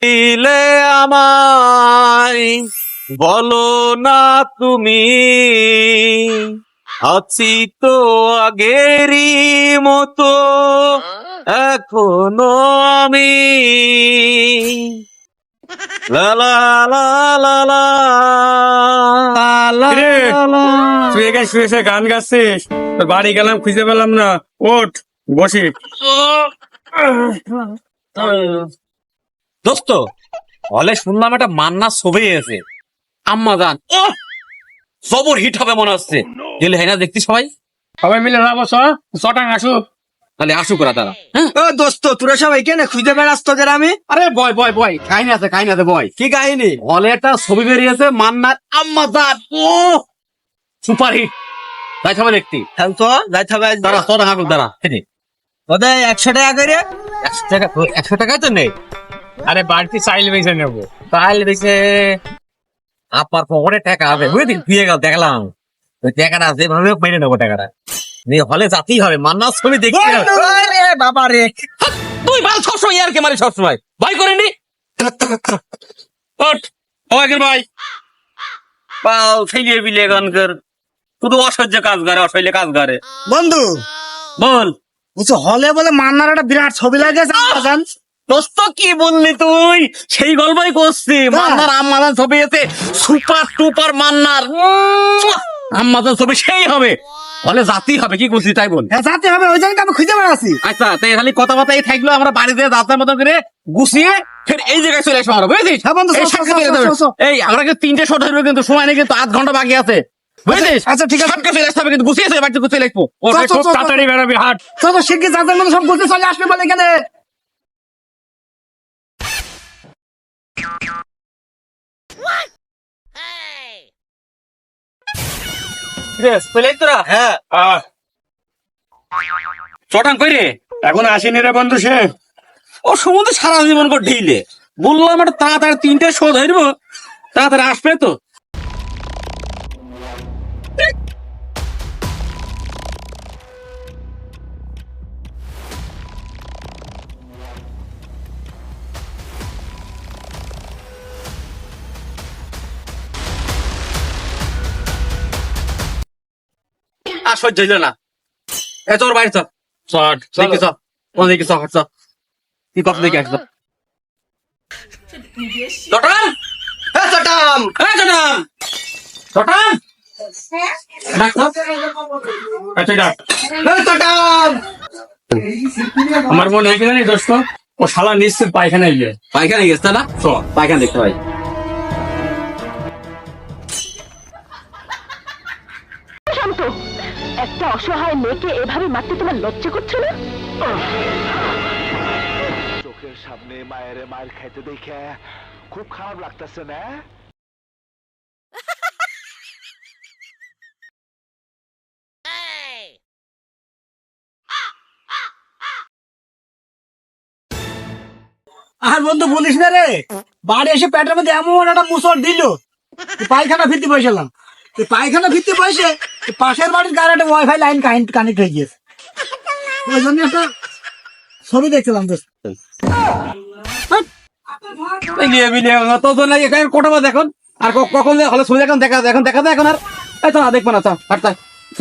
দিলে আমায় বলো না তুমি, আছি তো আগেরই মতো এখনো আমি। লা লা লা লা লা লা কিরে? লা লা। তুই এখানে শুয়ে শুয়ে গান গাচ্ছিস, তোর বাড়ি গেলাম খুঁজে পেলাম না। ওঠ বসি। দোস্ত, হলে শুনলাম একটা মান্না ছবি আছে, আম্মা জান। ও জবর হিট হবে মনে হচ্ছে। গেলে হয় না দেখতি সবাই? সবাই মিলে যাবো, চটাং আসুক। তাহলে আসুক ওরা, তারা। হ্যাঁ, ও দোস্ত, তোরা সবাই কেন খুঁজে বেড়াস তোদের? আমি আরে বয় বয় বয়, কাহিনী আছে বয়। কি কাহিনী? হলে একটা ছবি বেরিয়েছে মান্নার আম্মা জান। ও সুপার হিট, তাই সবাই দেখতি। তাহলে তো যাইতে হবে। দাঁড়া, চটাং আসুক, দাঁড়া। ওদের 100 টাকা করে। 100 টাকায় তো নেই। আরে বাড়তি চাইল বেছে নেবো। তাহলে দেখছে আপার পকেটে টাকা হবে, বুঝলি? দিয়ে গেল, দেখলাম ওই টাকাটা যেভাবে মেরে নেবো, টাকাটা নিয়ে হলে যাতেই হবে। মান্নার ছবি দেখি। আরে বাবা রে, তুই ভালো সবসময় আর কে মারি, সবসময় ভয় করেনি। ভাই পাও ফেলিয়ে বিলে এখানকার শুধু অসহ্য কাজ করে, অসহ্য কাজ করে। বন্ধু বল বুঝছো, হলে বলে মান্নার একটা বিরাট ছবি লাগেছে। দোস্ত, কি বললি তুই? সেই গল্পই করছি। মান্নার আম্মাজান ছবি এতে সুপার টুপার মান্নার আম্মাজান ছবি সেই হবে, হলে জাতি হবে। কি করছি তাই বল। হ্যাঁ যাতে হবে, ওই জন্য তো আমি খুঁজে বেড়াচ্ছি। আচ্ছা, তাই খালি কথাবার্তা এই থাকলো, আমরা বাড়িতে যাত্রার মতো করে গুছিয়ে ফের এই জায়গায় চলে আসবো আমরা, বুঝেছিস? হ্যাঁ বন্ধু, এই চল, সাক্ষাৎ চল, নিয়ে চল, যাবে। চল, চল। এই আমরা কিন্তু 3টে শো ধরবো, কিন্তু সময় নেই, কিন্তু 8 ঘন্টা বাকি আছে, বুঝেছিস? আচ্ছা, ঠিক আছে। সাক্ষাৎ চলে আসতে হবে, কিন্তু গুছিয়ে বাড়িতে গুছিয়ে লিখবো। চল, চল, খুব চল, তাড়াতাড়ি বেরোবি, হাট। চলো শিগগির যাদের মধ্যে সব গুছিয়ে চলে আসবে বলে এখানে। তোরা হ্যাঁ চটাং কই রে? এখন আসেনি রে বন্ধু সে। ও সমুদ্রে সারা জীবন করে ঢিলে বললাম একটা তাড়াতাড়ি 3টে শো ধরবো, তাড়াতাড়ি আসবে তো। আর সহ্য হইল না। এ তোর বাড়ি চল, চট দেখি চল, কোন দিকে চল, চল কি কত দেখে আসলো। চটাং, হ্যাঁ চটাম। চটাং, চটাং, আচ্ছা ডাক। হ্যাঁ চটাম। আমার মনে হয় কি জানিস দোস্ত, ও শালা নিশ্চিত পায়খানায় গিয়ে। পায়খানা গেছে না? পায়খানা দেখতে ভাই। শান্ত, একটা অসহায় মেয়েকে এভাবে মারতে তোমার লজ্জা করছে না? চোখের সামনে মায়ের মায়ের খাইতে দেখে খুব খারাপ লাগতেছে না? আর বন্ধু বলিস না রে, বাড়ি এসে পেটের মধ্যে এমন একটা মুসর দিল, পায়খানা ফিরতে বসেলাম। পায়খানা ফিরতে বসে পাশের বাড়ির গাড়ি একটা ওয়াইফাই লাইন কানেক্ট হয়ে গিয়েছে। ওই জন্য একটা ছবি দেখছিলাম দোস্ত। কোটা দেখুন আর কখন হলে ছবি এখন দেখা, এখন দেখা যায় এখন আর। এই তো দেখবো না, চল। চ